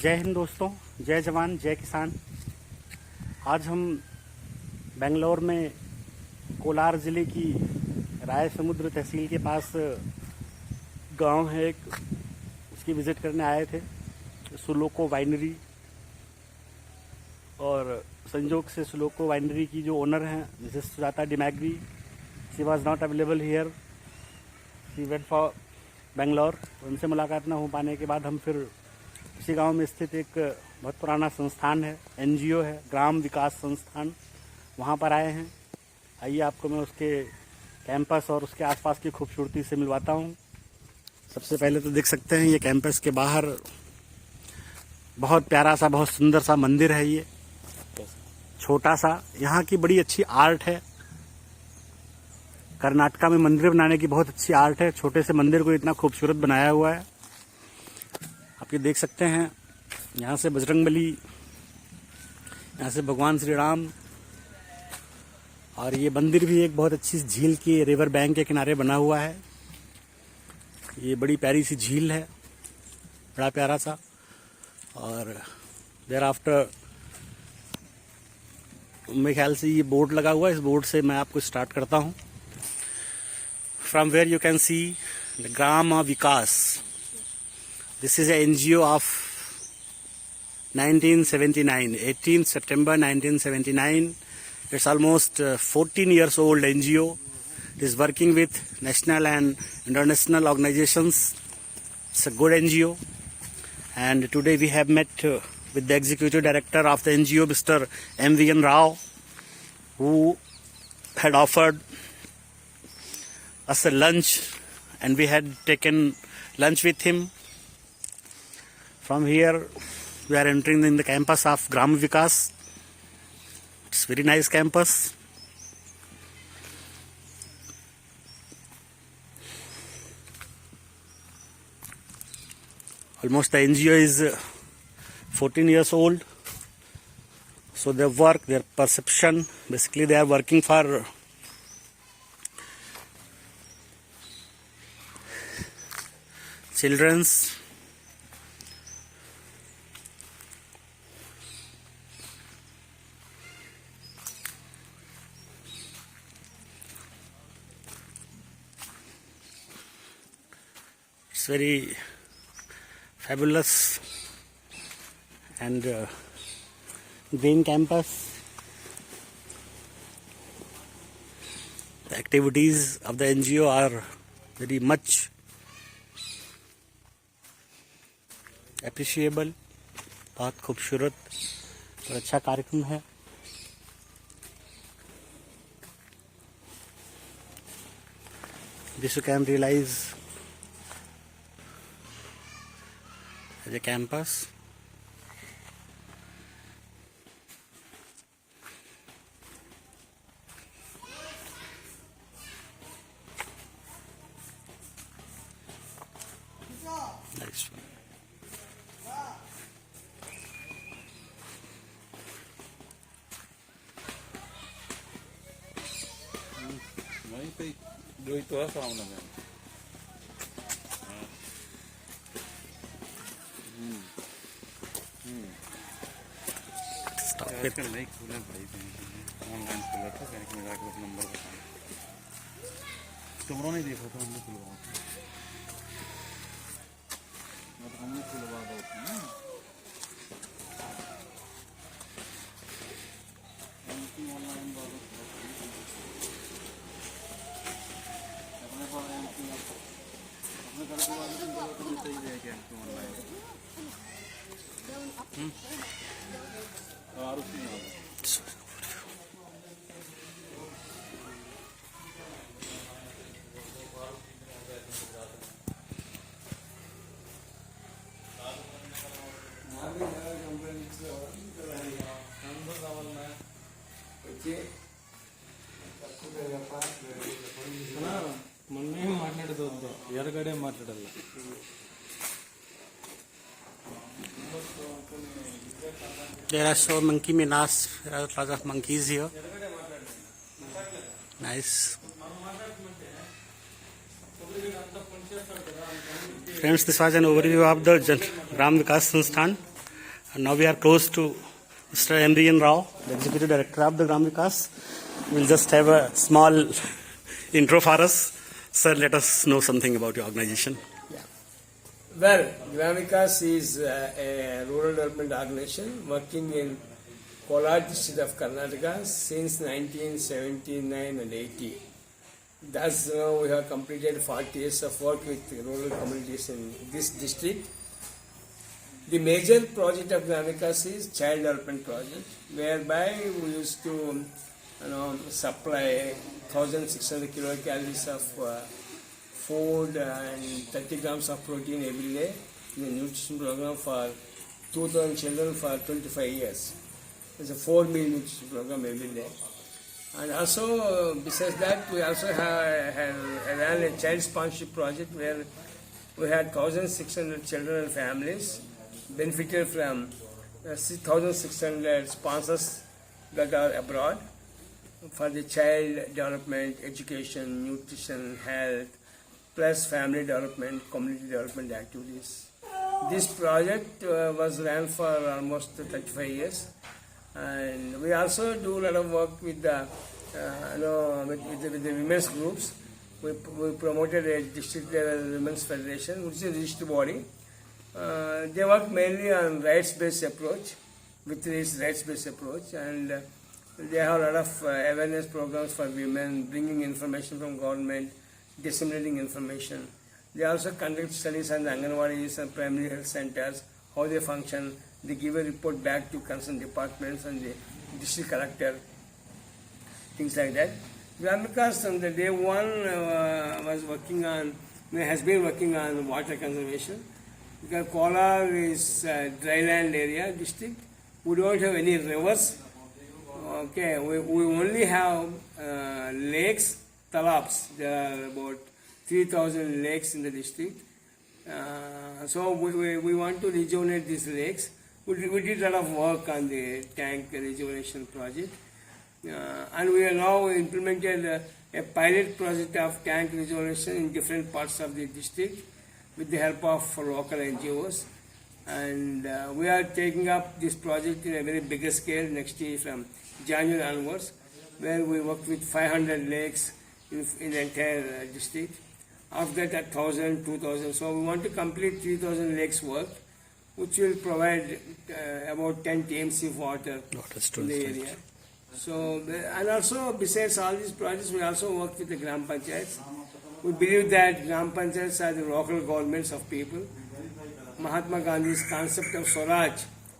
जय हिंद दोस्तों, जय जवान जय किसान। आज हम बेंगलोर में कोलार ज़िले की राय समुद्र तहसील के पास गांव है एक, उसकी विज़िट करने आए थे। सुलोको वाइनरी, और संजोग से सुलोको वाइनरी की जो ओनर हैं Mrs Sujata Dimagri, she was not available here, she went for Bangalore. उनसे मुलाकात न हो पाने के बाद हम फिर उसी गांव में स्थित एक बहुत पुराना संस्थान है, एनजीओ है, ग्राम विकास संस्थान, वहां पर आए हैं। आइए आपको मैं उसके कैंपस और उसके आसपास की खूबसूरती से मिलवाता हूं। सबसे पहले तो देख सकते हैं ये कैंपस के बाहर बहुत प्यारा सा, बहुत सुंदर सा मंदिर है। ये छोटा सा, यहाँ की बड़ी अच्छी आर्ट है। कर्नाटका में मंदिर बनाने की बहुत अच्छी आर्ट है। छोटे से मंदिर को इतना खूबसूरत बनाया हुआ है। आप ये देख सकते हैं, यहाँ से बजरंगबली, यहाँ से भगवान श्री राम, और ये मंदिर भी एक बहुत अच्छी झील की रिवर बैंक के किनारे बना हुआ है। ये बड़ी प्यारी सी झील है, बड़ा प्यारा सा। और देयर आफ्टर मेरे ख्याल से ये बोर्ड लगा हुआ है, इस बोर्ड से मैं आपको स्टार्ट करता हूँ। From where you can see the gram vikas. This is an NGO of 1979, 18th September 1979. It's almost 14 years old NGO. It is working with national and international organizations. It's a good NGO. And today we have met with the executive director of the NGO, Mr. M. Rao, who had offered us a lunch, and we had taken lunch with him. From here, we are entering in the campus of Gram Vikas. It's a very nice campus. Almost the NGO is 14 years old. So their work, their perception, basically they are working for children's. It's very fabulous and green campus. The activities of the NGO are very much appreciable. बहुत खूबसूरत और अच्छा कार्यक्रम है। This you can realize as a campus. Nice one. वहीं पे जो ही तो है सामने में। नहीं खुले भाई, ऑनलाइन खुला था, बैंक में जाकर नंबर बताना। तुमने नहीं देखा था, हमने खुलवा दो ना। ಮೊನ್ನೆ ಮಾತನಾಡಿದ್ದು ಎರಗಡೆ ಮಾತಾಡಲ್ಲ. There are so monkey menas, there are lots of monkeys here. Nice. Friends, this was an overview of the Gram Vikas Sansthan. And now we are close to Mr. Emrian Rao, the Executive Director of the Vikas. We'll just have a small intro for us. Sir, let us know something about your organization. Well, Vikas is a rural development organization working in Kolar district of Karnataka since 1979 and 80. Thus, we have completed 40 years of work with rural communities in this district. The major project of Vikas is child development project, whereby we used to supply 1,600 kilocalories of food and 30 grams of protein every day in a nutrition program for 2,000 children for 25 years. It's a 4-meal nutrition program every day. And also, besides that, we also ran a child sponsorship project where we had 1,600 children and families benefited from 1,600 sponsors that are abroad for the child development, education, nutrition, health, plus family development, community development activities. This project was ran for almost 35 years, and we also do a lot of work with the with the women's groups. We promoted a district level women's federation, which is a registered body. They work mainly on rights-based approach, with this rights-based approach, and they have a lot of awareness programs for women, bringing information from government, disseminating information. They also conduct studies on the Anganwadis and primary health centers, how they function. They give a report back to concerned departments and the district collector, things like that. Vikas from the day one has been working on water conservation. Because Kolar is a dryland area district. We don't have any rivers. Okay, we only have lakes, talabs. There are about 3,000 lakes in the district. So we want to rejuvenate these lakes. We did a lot of work on the tank rejuvenation project. And we have now implemented a pilot project of tank rejuvenation in different parts of the district with the help of local NGOs. And we are taking up this project in a very bigger scale next year from January onwards, where we work with 500 lakes in the entire district. After that, 1,000, 2,000. So we want to complete 3,000 lakes work, which will provide about 10 TMC of water in the area. So, and also besides all these projects, we also work with the Gram Panchayats. We believe that Gram Panchayats are the local governments of people. Mahatma Gandhi's concept of Swaraj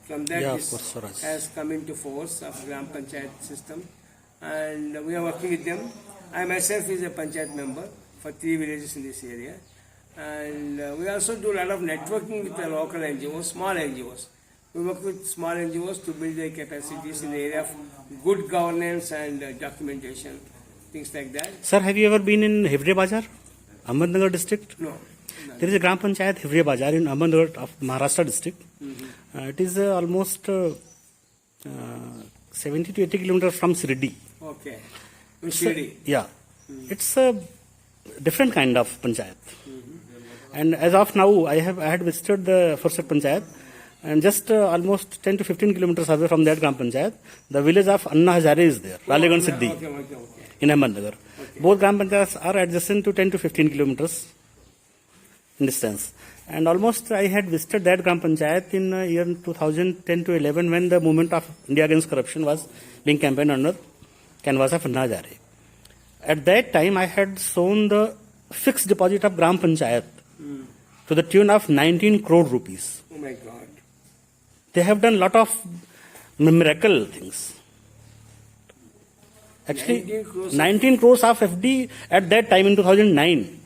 from that has come into force of Gram Panchayat system, and we are working with them. I myself is a Panchayat member for 3 villages in this area, and we also do a lot of networking with the local NGOs, small NGOs. We work with small NGOs to build their capacities in the area of good governance and documentation, things like that. Sir, have you ever been in Hivre Bazar, Ahmednagar district? No. There is a Gram Panchayat Hivre Bazar in Ahmednagar of Maharashtra district. It is almost 70 to 80 kilometers from Shirdi. Okay. Shirdi. Yeah. It's a different kind of panchayat. And as of now, I had visited the Forsat Panchayat, and just almost 10 to 15 kilometers away from that Gram Panchayat, the village of Anna Hazare is there, Ralegan Siddhi, in Ahmednagar. Both Gram Panchayats are adjacent to 10 to 15 kilometers in distance. And almost I had visited that Gram Panchayat in year 2010 to 11 when the movement of India Against Corruption was being campaigned under canvas of Anna Hazare. At that time, I had shown the fixed deposit of Gram Panchayat to the tune of 19 crore rupees. Oh my God. They have done a lot of miracle things. Actually, 19 crores of FD at that time in 2009.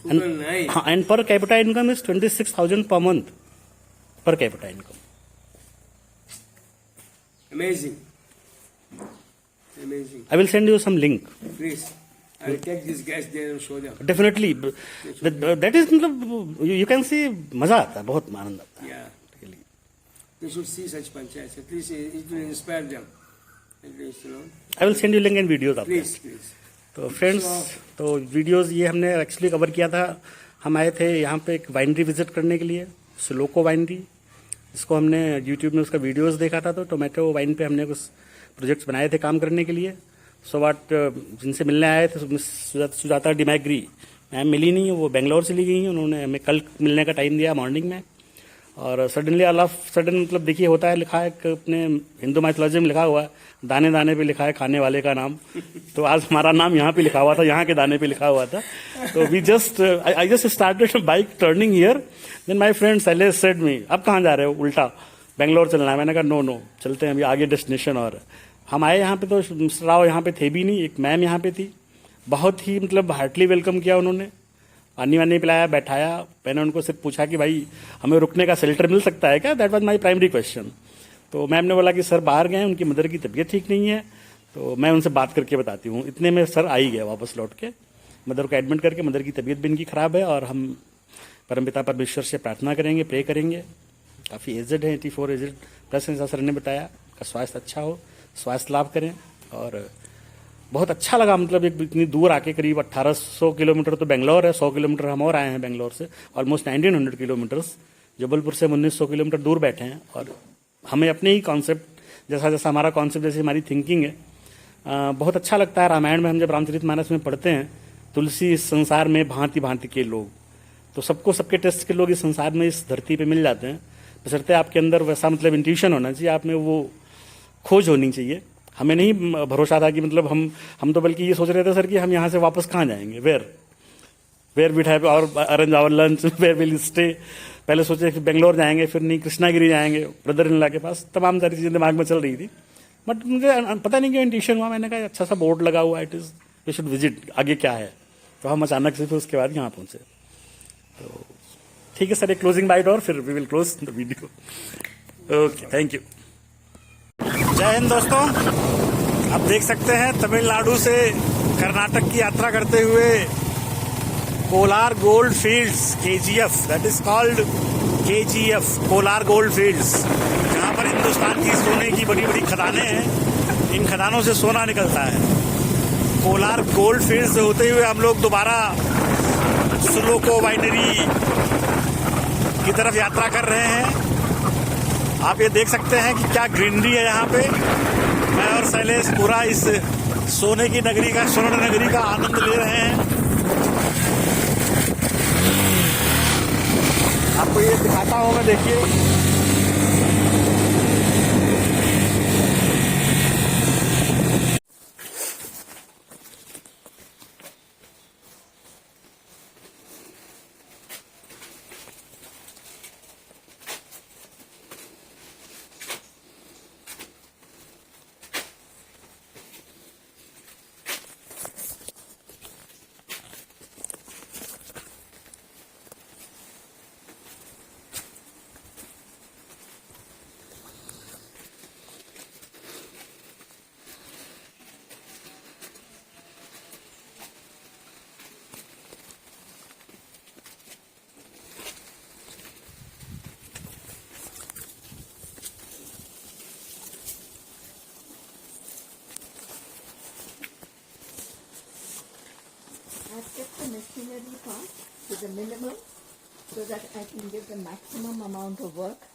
And per capita income is 26,000 per month. Per capita income. Amazing. Amazing. I will send you some link. Please. I will take these guys there and show them. Definitely. That is, you can see, maza aata hai, bahut aanand aata hai. Yeah. They should see such panchayats. At least it will inspire them. At least, I will send you link and videos of Please, that. please. तो friends, तो videos ये हमने actually cover किया था. हम आए थे यहाँ पे एक वाइनरी विजिट करने के लिए, सुलोको वाइनरी, इसको हमने यूट्यूब में उसका वीडियोस देखा था, तो टोमेटो वाइन पे हमने कुछ प्रोजेक्ट्स बनाए थे काम करने के लिए। सो वाट जिनसे मिलने आए थे सुजाता डिमैग्री मैम मिली नहीं, वो बेंगलोर चली गई हैं। उन्होंने हमें कल मिलने का टाइम दिया मॉर्निंग में, और सडनली ऑल ऑफ सडन मतलब देखिए होता है, लिखा है कि अपने हिंदू माइथोलॉजी में लिखा हुआ है, दाने दाने पे लिखा है खाने वाले का नाम। तो आज हमारा नाम यहाँ पे लिखा हुआ था, यहाँ के दाने पे लिखा हुआ था। तो we just I just started bike turning here, then my friend Shailesh said me, अब कहाँ जा रहे हो? उल्टा बेंगलोर चलना है। मैंने कहा नो चलते हैं अभी आगे डेस्टिनेशन। और हम आए यहाँ पे तो मिस्टर राव यहाँ पे थे भी नहीं, एक मैम यहाँ पे थी, बहुत ही मतलब हार्टली वेलकम किया उन्होंने, पानी वानी पिलाया, बैठाया। मैंने उनको सिर्फ पूछा कि भाई हमें रुकने का शेल्टर मिल सकता है क्या? That was my primary question. तो मैम ने बोला कि सर बाहर गए, उनकी मदर की तबीयत ठीक नहीं है, तो मैं उनसे बात करके बताती हूँ। इतने में सर आ ही गया वापस लौट के, मदर को एडमिट करके, मदर की तबीयत भी इनकी खराब है, और हम परमपिता परमेश्वर से प्रार्थना करेंगे, प्रे करेंगे। काफ़ी एजड है, 84 एजड प्लस, ऐसा सर ने बताया का स्वास्थ्य अच्छा हो, स्वास्थ्य लाभ करें। और बहुत अच्छा लगा, मतलब एक इतनी दूर आके, करीब 1800 किलोमीटर तो बेंगलोर है, 100 किलोमीटर हम और आए हैं बेंगलोर से, ऑलमोस्ट 1900 किलोमीटर्स। जबलपुर से 1900 किलोमीटर दूर बैठे हैं, और हमें अपने ही कॉन्सेप्ट, जैसा जैसा हमारा कॉन्सेप्ट, जैसे हमारी थिंकिंग है, बहुत अच्छा लगता है। रामायण में हम जब रामचरितमानस में पढ़ते हैं, तुलसी इस संसार में भांति भांति के लोग, तो सबको सबके टेस्ट के लोग इस संसार में, इस धरती पे मिल जाते हैं, बशर्ते आपके अंदर वैसा मतलब इंट्यूशन होना चाहिए, आप में वो खोज होनी चाहिए। हमें नहीं भरोसा था कि मतलब हम तो बल्कि ये सोच रहे थे सर कि हम यहाँ से वापस कहाँ जाएंगे, where we'll have or arrange our lunch, where we'll stay. पहले सोचे कि बेंगलोर जाएंगे, फिर नहीं कृष्णागिरी जाएंगे ब्रदर इन लॉ के पास, तमाम सारी चीज़ें दिमाग में चल रही थी। बट मुझे पता नहीं क्यों इंट्यूशन हुआ, मैंने कहा अच्छा सा बोर्ड लगा हुआ है, it is we should visit, आगे क्या है। तो हम अचानक से फिर उसके बाद यहाँ पहुँचे। तो ठीक है सर, एक क्लोजिंग बाइट और फिर we will close the video. Okay, thank you. जय हिंद दोस्तों, आप देख सकते हैं तमिलनाडु से कर्नाटक की यात्रा करते हुए Kolar gold fields, KGF, that is called KGF, Kolar gold fields, जहाँ पर हिंदुस्तान की सोने की बड़ी बड़ी खदानें हैं। इन खदानों से सोना निकलता है। कोलार गोल्ड फील्ड से होते हुए हम लोग दोबारा सुलोको वाइनरी की तरफ यात्रा कर रहे हैं। आप ये देख सकते हैं कि क्या ग्रीनरी है यहाँ पे। मैं और शैलेश पूरा इस सोने की नगरी का, स्वर्ण नगरी का आनंद ले रहे हैं। आपको ये दिखाता हूँ मैं, देखिए I've kept the machinery part to the minimum so that I can give the maximum amount of work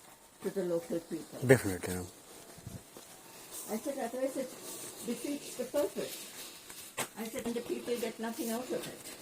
to the local people. Definitely. I said otherwise it defeats the purpose. I said and the people get nothing out of it.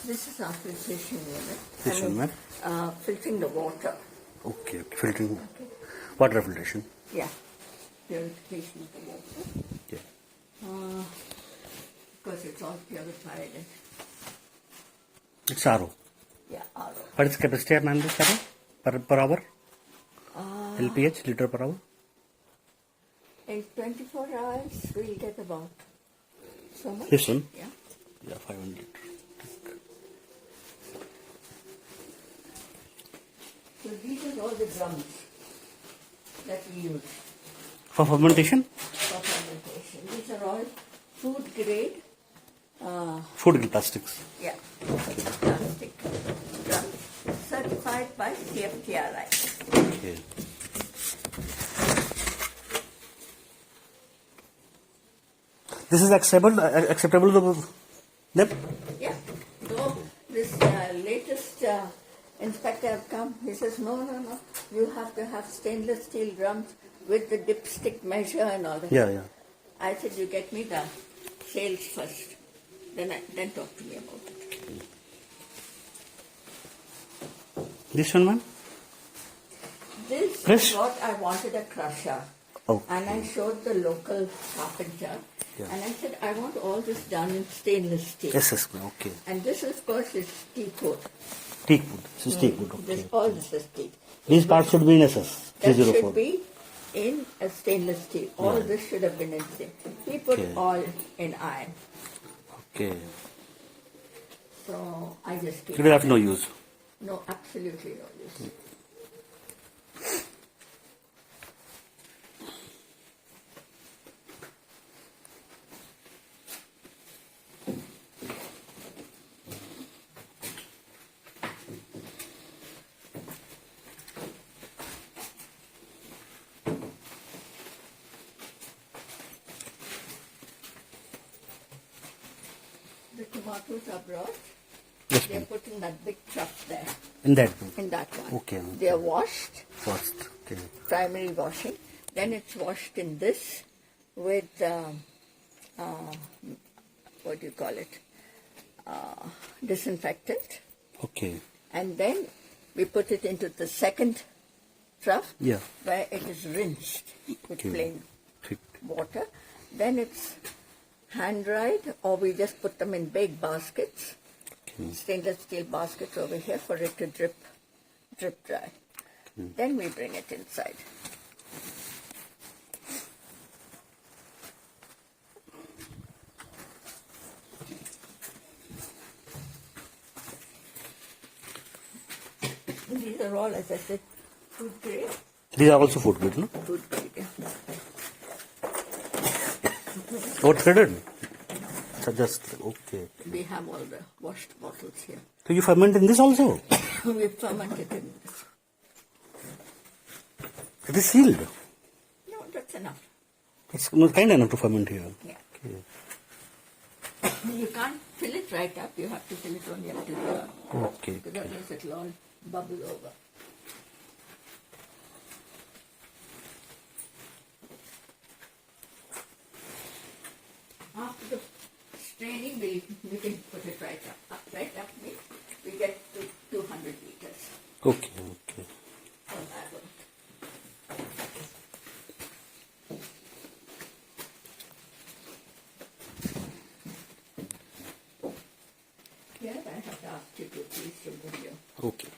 This is our filtration unit. Which one, ma'am? Filtering the water. Okay, filtering, water filtration. Yeah. Purification of the water. Because it's all purified. It's RO। Yeah, RO. What is capacity of man this RO per hour? LPH, liter per hour? In 24 hours, we'll get about so much. This one? Yeah. Yeah, 500 liter। these are all the drums that we use For fermentation? for fermentation. These are all food grade, Food grade plastics. yeah, plastic drums certified by CFTRI. Okay. This is acceptable to them? Yeah. So this latest inspector have come. He says, no. You have to have stainless steel drums with the dipstick measure and all that. Yeah. I said, you get me the sales first. Then talk to me about it. This one, ma'am? This Fresh? is what I wanted, a crusher. Oh. And I showed the local carpenter. Yeah. And I said, I want all this done in stainless steel. Yes, ma'am. Okay. And this, of course, is teakwood. Teakwood. This is teakwood. Okay. All this is teak. These parts should be in SS That 304. should be in a stainless steel. All this should have been in steel. We put Okay. all in iron. Okay. So I just keep It will have no use. No, absolutely no use. The tomatoes are brought. Yes, They're ma'am. put in that big truck there, In that one. in that one. Okay. They are washed, First. Okay. primary washing. Then it's washed in this with, what do you call it, disinfectant. Okay. And then we put it into the second trough Yeah. where it is rinsed with Okay. plain Thick. water. Then it's hand dried, or we just put them in big baskets, stainless steel baskets over here for it to drip dry. Then we bring it inside. These are all, as I said, food grade. These are also food grade, no? Food grade, yeah. Or threaded? So just, okay. We have all the washed bottles here. So you ferment in this also? We fermented in this. It is sealed. No, that's enough. It's not kind enough to ferment here. Yeah. Okay. You can't fill it right up. You have to fill it only up to here. Okay. Because otherwise it will all bubble over. After the straining, we can put it right up. Right up, we get to 200 liters Okay. for that one. Here I have to ask you to please remove your Okay.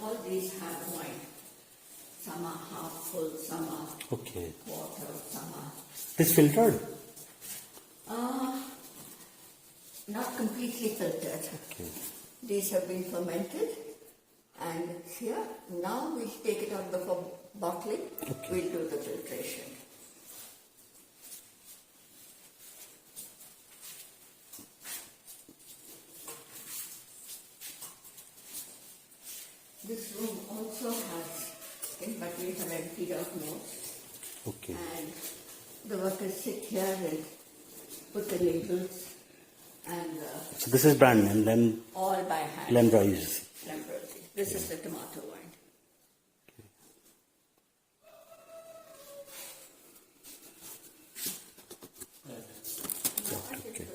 All these have wine. Some are half full, some are Okay. quarter, some are This filtered? not completely filtered. Okay. These have been fermented and it's here. Now we take it out before bottling. Okay. We'll do the filtration. This room also has, but we have emptied out most. Okay. And the workers sit here and put the labels and So this is brand and then all by hand. Lemrise. Lemrise. This is the tomato wine. Okay.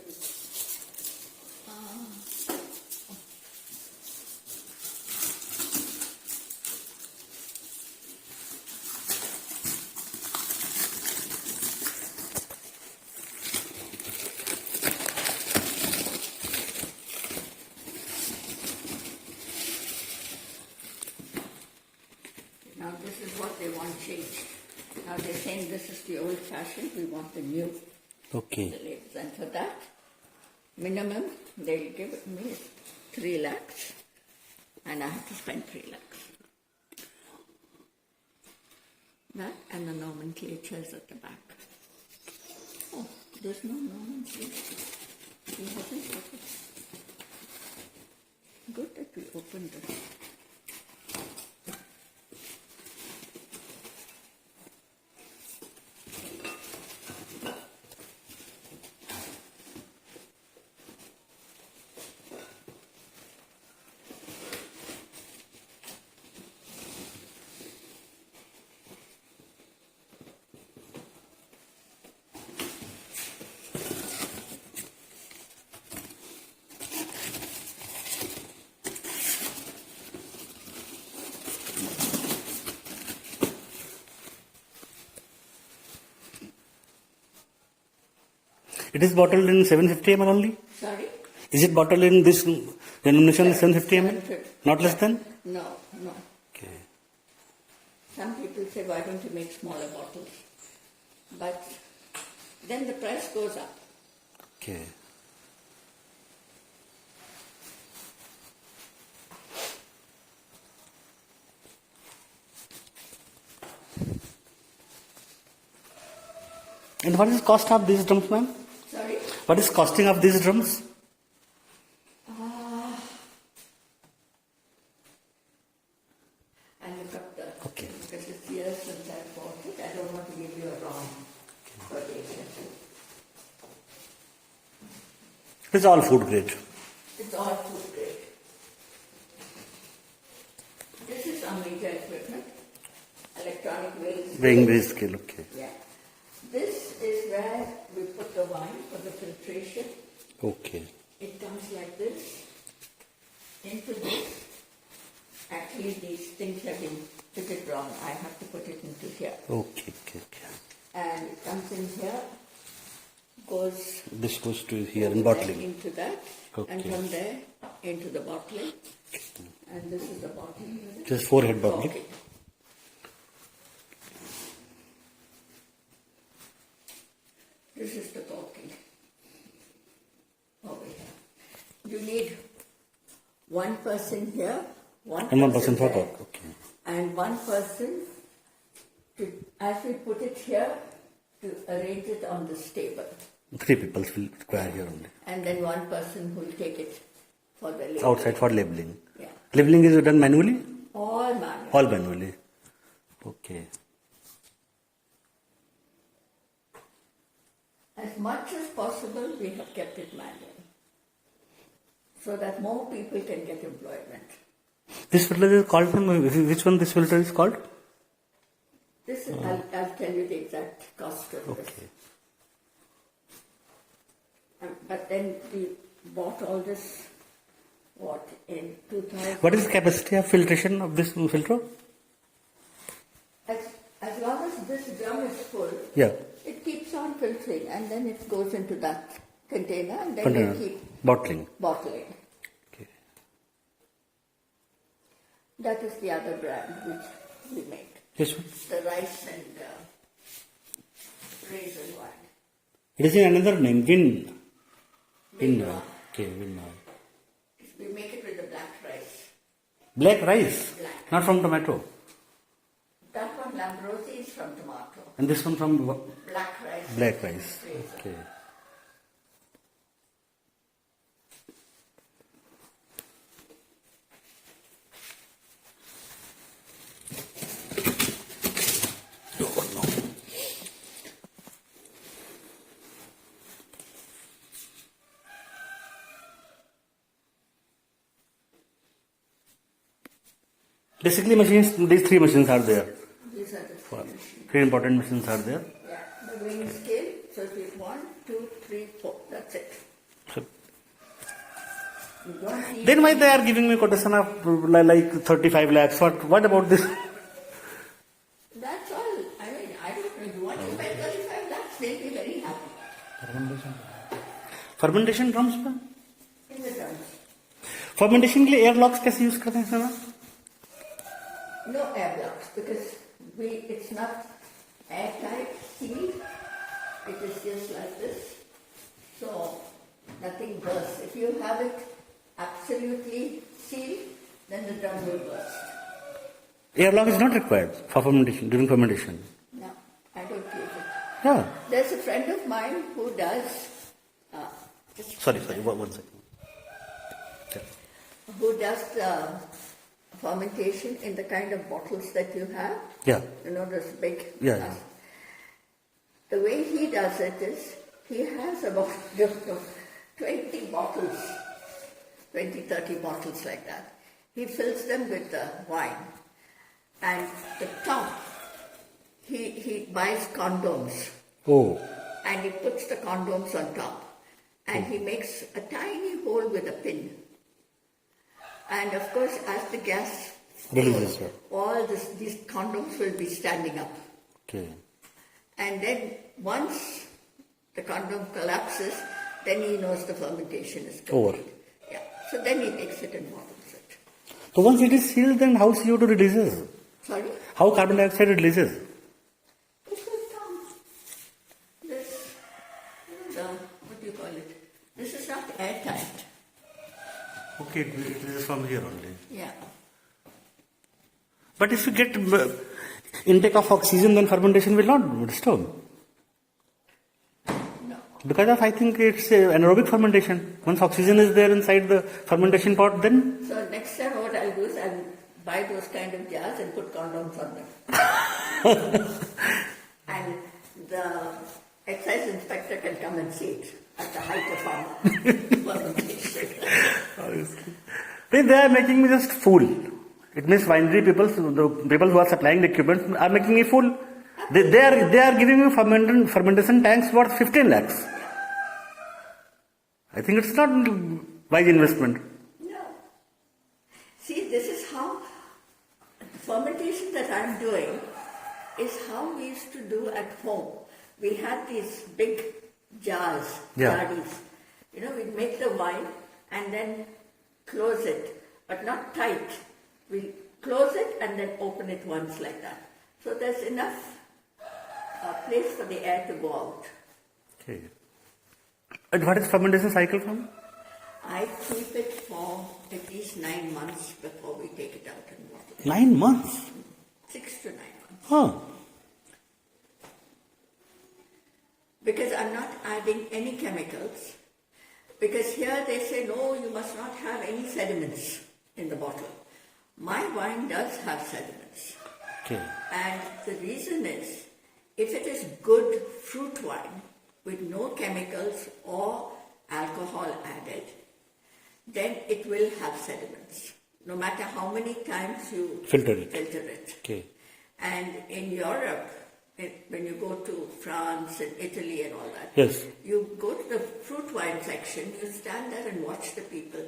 Now this is what they want changed. Now they're saying this is the old fashioned, we want the new. Okay. The labels. And for that, minimum they'll give me 3 lakhs, and I have to spend 3 lakhs. That and the nomenclatures at the back. Oh, there's no nomenclature. We haven't got it. Good that we opened this. It is bottled in 750 ml only? Sorry? Is it bottled in this denomination 750 ml? 750. Not less than? No, no. Okay. Some people say, why don't you make smaller bottles? But then the price goes up. Okay. And what is the cost of these drums, ma'am? Sorry? What is costing of these drums? I look up the, Okay. because it's years since I bought it. I don't want to give you a wrong quotation. It is all food grade. It's all food grade. This is our major equipment, electronic Weighing the scale, okay. Yeah. This is where we put the wine for the filtration. Okay. It comes like this, into this. Actually, these things have been fitted wrong. I have to put it into here. Okay, okay, okay. And it comes in here, goes This goes to here in bottling. into that, and Okay. from there into the bottling. And this is the bottling. Just forehead bottling. Okay. This is the corking over here. You need one person here, And one person for there, cork, okay. and one person to, as we put it here, to arrange it on this table. 3 people will require here only. And then one person who will take it for the label. Outside for labeling. Yeah. Labeling is done manually? All manual. All manually. Okay. As much as possible, we have kept it manual, so that more people can get employment. This filter is called, which one this filter is called? This is, I'll tell you the exact cost of this. Okay. But then we bought all this, what, in 2000? What is the capacity of filtration of this filter? As long as this drum is full, Yeah. it keeps on filtering, and then it goes into that container, and then Container. we keep Bottling. bottling. Okay. That is the other brand which we make. Yes, sir. The rice and raisin wine. It is in another name, Win. Big Win. one. Okay, Win. We make it with the black rice. Black rice, Black. not from tomato. That one, Lambrosi, is from tomato. And this one from Black rice. black rice. Raisin. Okay. Basically, machines. These three machines are there. These are the three machines. Three important machines are there. Yeah, the weighing scale. So it is 1, 2, 3, 4. That's it. So, You don't need then why they are giving me quotation of like 35 lakhs? What about this? That's all. I mean, I don't know. You want to spend 35 lakhs, they'll be very happy. Fermentation drums पे In the drums. Fermentation के लिए air locks कैसे use करते हैं sir? No air blocks because it's not airtight sealed. It is just like this. So nothing bursts. If you have it absolutely sealed, then the drum will burst. Air lock is not required for fermentation, during fermentation. No, I don't use it. Yeah. There's a friend of mine who does, Sorry, one second. who does fermentation in the kind of bottles that you have. Yeah. You know, those big. Yeah. The way he does it is, he has about 20 bottles, 20, 30 bottles like that. He fills them with the wine. And the top, he buys condoms. Oh. And he puts the condoms on top. And he makes a tiny hole with a pin. And of course, as the gas Releases, goes, all these condoms will be standing up. Okay. And then once the condom collapses, then he knows the fermentation is complete. Over. Yeah. So then he takes it and bottles it. So once it is sealed, then how CO2 releases? Sorry? How carbon dioxide releases? This will come. This, what do you call it? This is not airtight. Okay, it is from here only. Yeah. But if you get intake of oxygen, then fermentation will not disturb. No. Because of, I think it's anaerobic fermentation. Once oxygen is there inside the fermentation pot, then So next time what I'll do is I'll buy those kind of jars and put condoms on them. And the excise inspector can come and see it at the height of fermentation. they are making me just fool. It means winery people, the people who are supplying the equipment are making me fool. They are giving me fermentation tanks worth 15 lakhs. I think it's not wise investment. No. See, this is how the fermentation that I'm doing is how we used to do at home. We had these big jars, jardis. You know, we'd make the wine and then close it, but not tight. We close it and then open it once like that. So there's enough place for the air to go out. Okay. And what is fermentation cycle from? I keep it for at least 9 months before we take it out and bottle it. 9 months? 6 to 9 months. Huh. Because I'm not adding any chemicals. Because here they say, no, you must not have any sediments in the bottle. My wine does have sediments. Okay. And the reason is, if it is good fruit wine with no chemicals or alcohol added, then it will have sediments, no matter how many times you Filter it. Okay. And in Europe, when you go to France and Italy and all that, Yes. you go to the fruit wine section, you stand there and watch the people.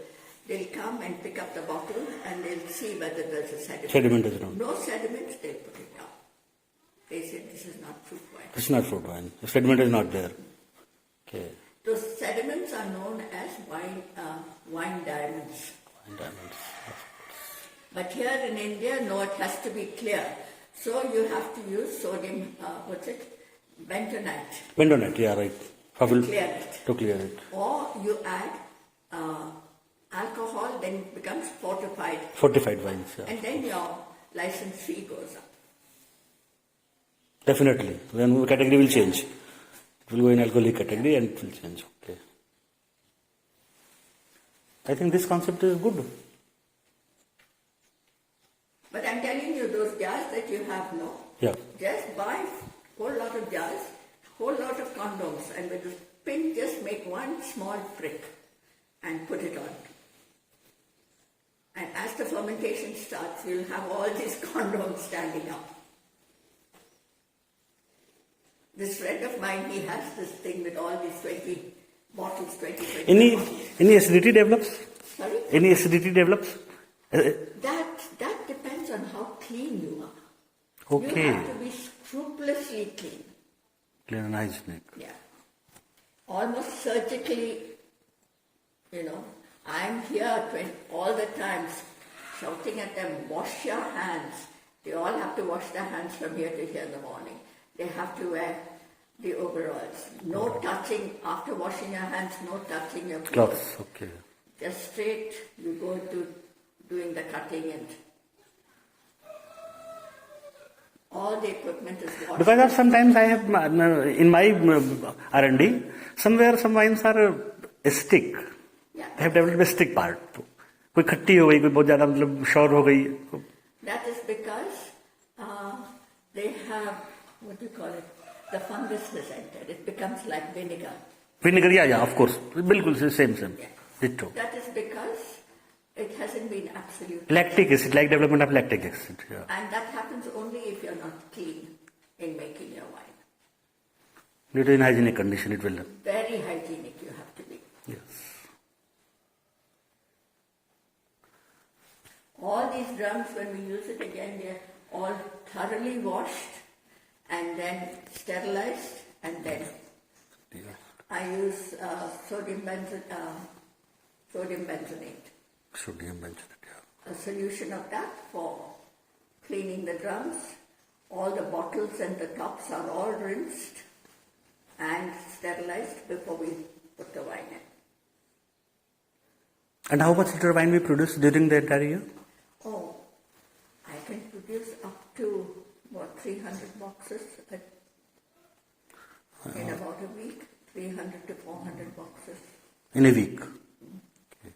They'll come and pick up the bottle and they'll see whether there's a sediment. Sediment is not. No sediments, they'll put it down. They say this is not fruit wine. It's not fruit wine. The sediment is not there. Okay. Those sediments are known as wine diamonds. Wine diamonds. But here in India, no, it has to be clear. So you have to use sodium, bentonite. Bentonite, yeah, right. To clear it. To clear it. Or you add alcohol, then it becomes fortified. Fortified wines, yeah. And then your license fee goes up. Definitely. Then the category will change. It will go in alcoholic category and it will change. Okay. I think this concept is good. But I'm telling you, those jars that you have now, Yeah. just buy a whole lot of jars, whole lot of condoms, and with the pin, just make one small prick and put it on. And as the fermentation starts, you'll have all these condoms standing up. This friend of mine, he has this thing with all these 20 bottles, 20 bottles. Any acidity develops? Sorry? Any acidity develops? That depends on how clean you are. Okay. You have to be scrupulously clean. Clean and hygienic. Yeah. Almost surgically, I'm here all the time shouting at them, wash your hands. They all have to wash their hands from here to here in the morning. They have to wear the overalls. No touching, after washing your hands, no touching your clothes. Clothes, okay. Just straight, you go to doing the cutting and all the equipment is washed. Because of sometimes I have, in my R&D, somewhere some wines are acidic. Yeah. They have developed a stick part. कोई खट्टी हो गई, कोई बहुत ज़्यादा मतलब शौर हो गई. That is because they have, what do you call it, the fungus has entered. It becomes like vinegar. Vinegar, yeah, of course. बिल्कुल same. Yeah. Ditto. That is because it hasn't been absolute. Lactic acid, like development of lactic acid. Yeah. And that happens only if you're not clean in making your wine. Due to hygienic condition, it will. Very hygienic you have to be. Yes. All these drums, when we use it again, they're all thoroughly washed and then sterilized, and then I use sodium benzoate. Sodium benzoate, yeah. A solution of that for cleaning the drums. All the bottles and the tops are all rinsed and sterilized before we put the wine in. And how much liter wine we produce during the entire year? Oh, I can produce up to, 300 boxes in about a week. 300 to 400 boxes. In a week? Okay.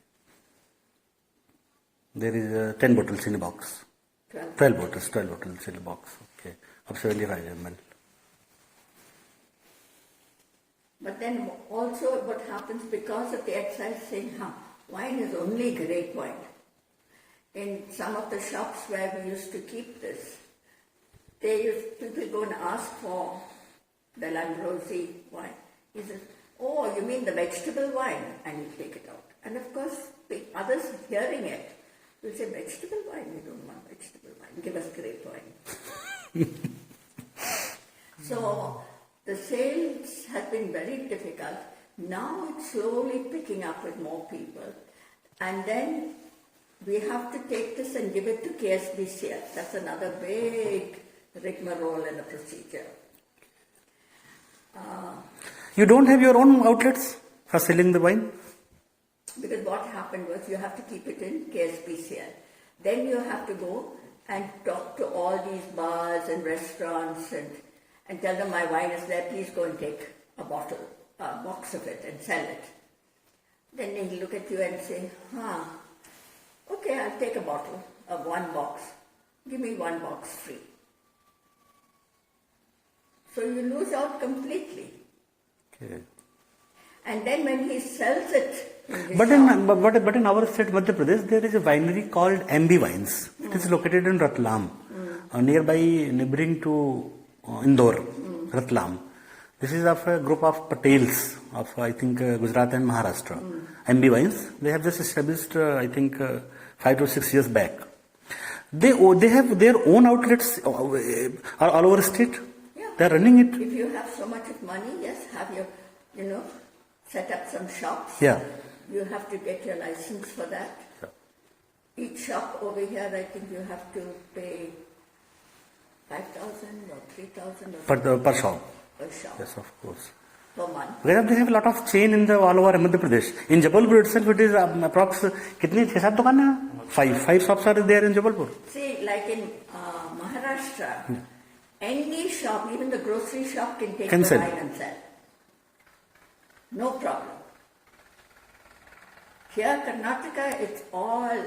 There is 10 bottles in a box. 12 bottles in a box. Okay. Of 75 ml. But then also what happens because of the excise saying, wine is only grape wine. In some of the shops where we used to keep this, people go and ask for the Lambrosi wine. He says, oh, you mean the vegetable wine? And you take it out. And of course, the others hearing it will say, vegetable wine? We don't want vegetable wine. Give us grape wine. So the sales have been very difficult. Now it's slowly picking up with more people. And then we have to take this and give it to KSBCS. That's another big rigmarole and a procedure. You don't have your own outlets for selling the wine? Because what happened was you have to keep it in KSBCL. Then you have to go and talk to all these bars and restaurants and tell them my wine is there, please go and take a box of it and sell it. Then they look at you and say, okay, I'll take a bottle of one box. Give me one box free. So you lose out completely. Okay. And then when he sells it in his But shop, in our state, Madhya Pradesh, there is a winery called MB Wines. It is located in Ratlam, nearby, neighboring to Indore, Ratlam. This is of a group of Patels of, I think, Gujarat and Maharashtra. MB Wines. They have just established, I think, 5 to 6 years back. They have their own outlets all over the state. Yeah. They are running it. If you have so much of money, yes, have your, set up some shops. Yeah. You have to get your license for that. Yeah. Each shop over here, I think you have to pay 5,000 or 3,000 Per shop. per shop. Yes, of course. Per month. Where they have a lot of chain in the all over Madhya Pradesh. In Jabalpur itself, it is approx. Kitni 6-7 दुकान है? 5 shops are there in Jabalpur. See, like in Maharashtra, any shop, even the grocery shop can take the sell. wine and sell. No problem. Here, Karnataka, it's all,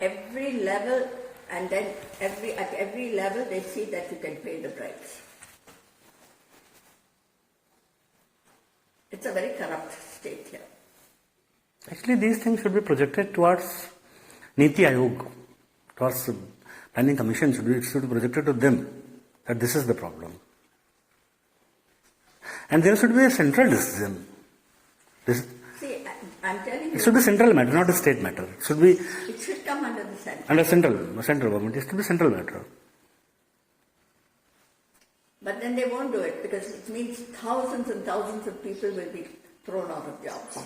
every level, and then at every level they see that you can pay the bribes. It's a very corrupt state here. Actually, these things should be projected towards Niti Ayog, towards planning commission, it should be projected to them that this is the problem. And there should be a central decision. See, I'm telling It you, should be central matter, not a state matter. It should be it should come under the center. under central government. It should be central matter. But then they won't do it because it means thousands and thousands of people will be thrown out of jobs.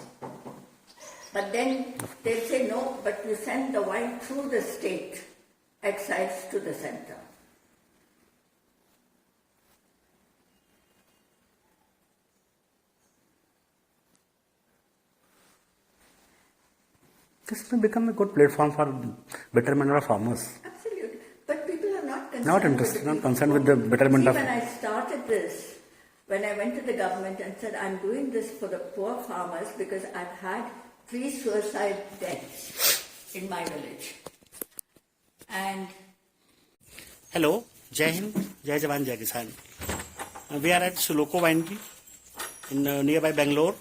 But then they'll say, no, but you send the wine through the state excise to the center. This will become a good platform for betterment of farmers. Absolutely. But people are not concerned. Not interested, not concerned with the betterment See, of. when I started this, when I went to the government and said, I'm doing this for the poor farmers because I've had 3 suicide deaths in my village. And Hello, Jai Hind, Jai Jawan, Jai Kisan. We are at Suloco Winery in nearby Bangalore,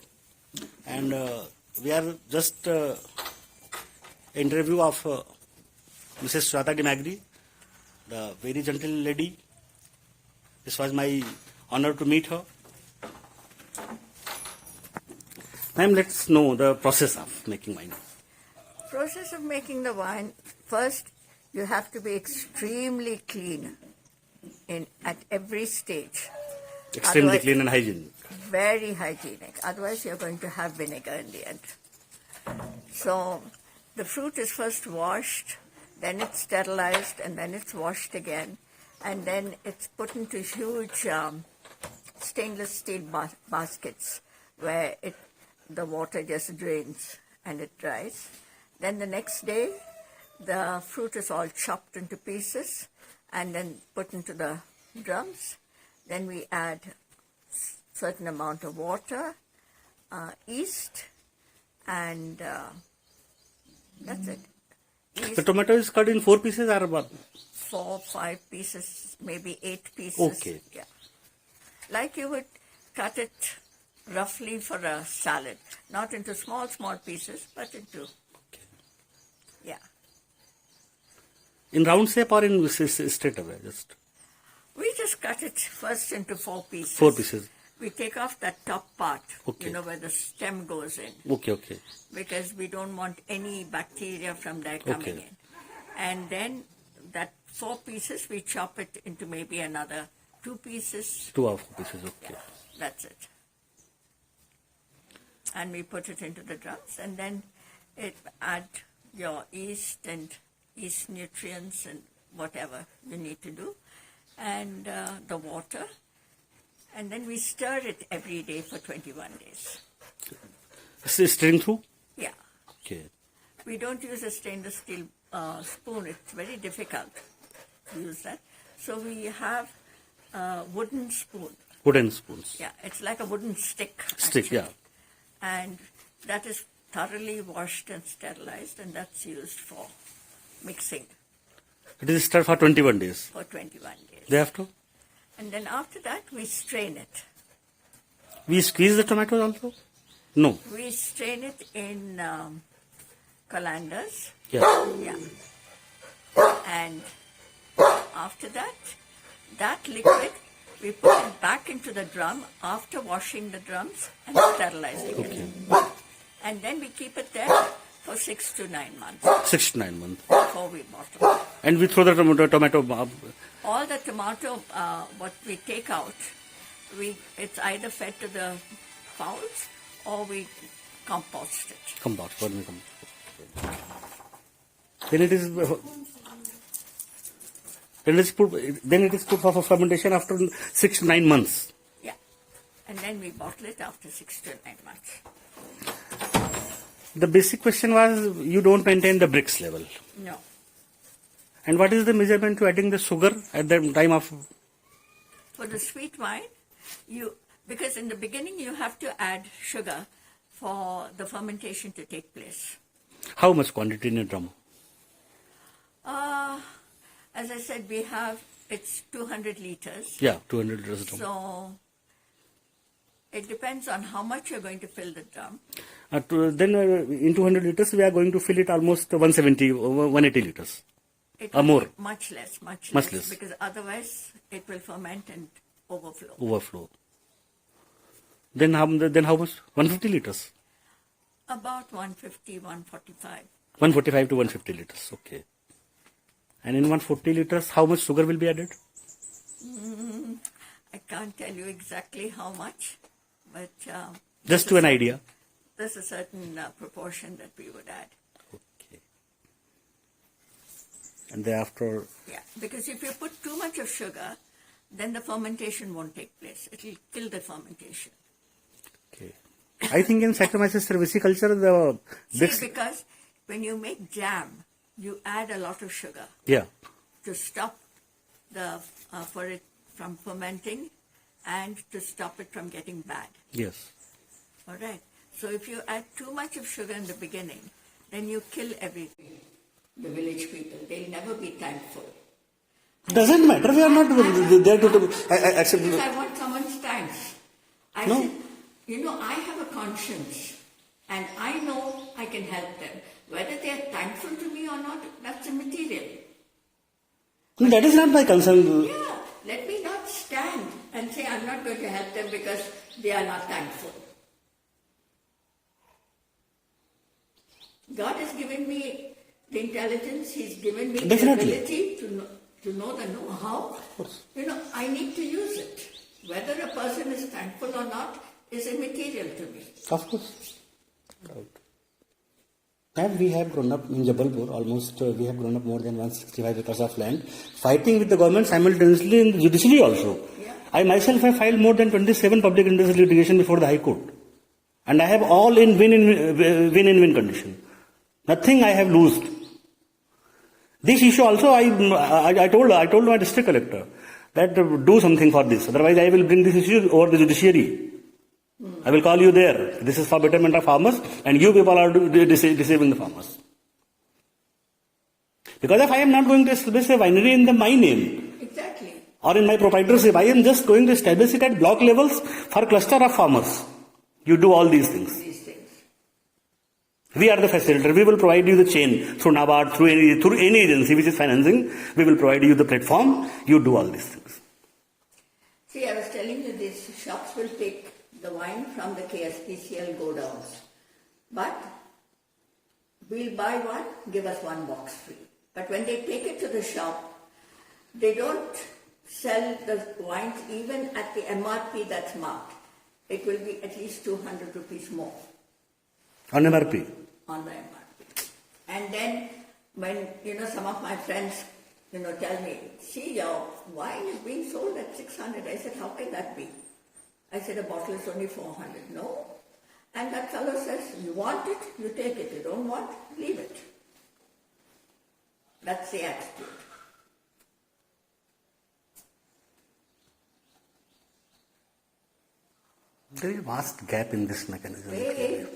and we are just interview of Mrs. Swata Dimagri, the very gentle lady. This was my honor to meet her. Ma'am, let's know the process of making wine. process of making the wine, first you have to be extremely clean at every stage. Extremely Otherwise- clean and hygienic. Very hygienic. Otherwise, you're going to have vinegar in the end. So, the fruit is first washed, then it's sterilized, and then it's washed again, and then it's put into huge stainless steel baskets where the water just drains and it dries. Then the next day, the fruit is all chopped into pieces and then put into the drums. Then we add certain amount of water, yeast, and that's it. The Yeast, tomato is cut in 4 pieces or what? 4, 5 pieces, maybe 8 pieces. Okay. Yeah. Like you would cut it roughly for a salad, not into small pieces, but into, yeah. In round shape or in straight away? Just We just cut it first into 4 pieces. 4 pieces. We take off that top part, Okay. where the stem goes in, Okay, okay. because we don't want any bacteria from there coming Okay. in. And then that 4 pieces, we chop it into maybe another 2 pieces. 2 of pieces, okay. Yeah, that's it. And we put it into the drums, and then add your yeast and yeast nutrients and whatever you need to do, and the water, and then we stir it every day for 21 days. Stirring through? Yeah. Okay. We don't use a stainless steel spoon. It's very difficult to use that. So we have a wooden spoon. Wooden spoons. Yeah, it's like a wooden stick. Stick, actually. yeah. And that is thoroughly washed and sterilized, and that's used for mixing It is stirred for 21 days. for 21 days. Thereafter, And then after that, we strain it. we squeeze the tomatoes also? No. We strain it in colanders. Yeah. Yeah. And after that, that liquid, we put it back into the drum after washing the drums and sterilizing it. And then we keep it there for 6 to 9 months 6 to 9 months. before we bottle it. And we throw the tomato. All the tomato, what we take out, it's either fed to the fowls or we compost it. Compost. Vermicompost. Then it is. Then it is put for fermentation after 6 to 9 months. Yeah. And then we bottle it after 6 to 9 months. The basic question was you don't maintain the bricks level. No. And what is the measurement to adding the sugar at the time of? For the sweet wine, because in the beginning you have to add sugar for the fermentation to take place. How much quantity in a drum? As I said, it's 200 liters. Yeah, 200 liters drum. So It depends on how much you're going to fill the drum. Then in 200 liters, we are going to fill it almost 170, 180 liters. It Or will more. be much less, Much less. because otherwise it will ferment and overflow. Overflow. Then how much? 150 liters. About 150, 145. 145 to 150 liters. Okay. And in 140 liters, how much sugar will be added? I can't tell you exactly how much, but Just to an idea. there's a certain proportion that we would add. Okay. And thereafter, Yeah, because if you put too much of sugar, then the fermentation won't take place. It will kill the fermentation. okay. I think in Saccharomyces cerevisiculture, the big, See, because when you make jam, you add a lot of sugar yeah, to stop the for it from fermenting and to stop it from getting bad. yes. All right. So if you add too much of sugar in the beginning, then you kill everything. The village people, they'll never be thankful. Doesn't matter. We are not there to accept. Because I want someone's thanks. I No. said, I have a conscience and I know I can help them. Whether they are thankful to me or not, that's immaterial. That is not my concern. Yeah, let me not stand and say I'm not going to help them because they are not thankful. God has given me the intelligence, He's given me Definitely. the ability to know the know-how. I need to use it. Whether a person is thankful or not is immaterial to me. Of course. And we have grown up in Jabalpur, almost we have grown up more than 165 acres of land, fighting with the government simultaneously in the judiciary also. Yeah. I myself have filed more than 27 public interest litigation before the High Court. And I have all in win-in-win condition. Nothing I have lost. This issue also I told my district collector that do something for this. Otherwise I will bring this issue over the judiciary. I will call you there. This is for betterment of farmers and you people are deceiving the farmers. Because if I am not going to establish a winery in my name Exactly. or in my proprietorship, I am just going to establish it at block levels for cluster of farmers. You do all these things. These things. We are the facilitator. We will provide you the chain through NABARD, through any agency which is financing. We will provide you the platform. You do all these things. See, I was telling you these shops will take the wine from the KSPCL go downs. But we'll buy one, give us one box free. But when they take it to the shop, they don't sell the wines even at the MRP that's marked. It will be at least 200 rupees more On MRP. on the MRP. And then when, some of my friends, tell me, see, your wine is being sold at 600. I said, how can that be? I said, a bottle is only 400. No. And that fellow says, you want it, you take it. You don't want, leave it. That's the attitude. There is a vast gap in this mechanism.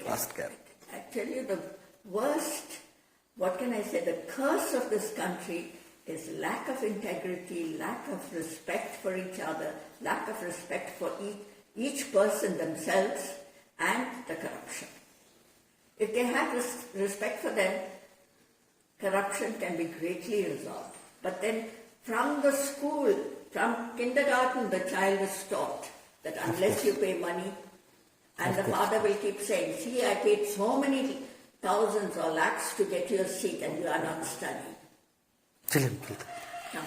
Vast gap. I tell you, the worst, what can I say, the curse of this country is lack of integrity, lack of respect for each other, lack of respect for each person themselves, and the corruption. If they have respect for them, corruption can be greatly resolved. But then from the school, from kindergarten, the child is taught that unless you pay money, and the father will keep saying, see, I paid so many thousands or lakhs to get you a seat and you are not studying. Children. Now,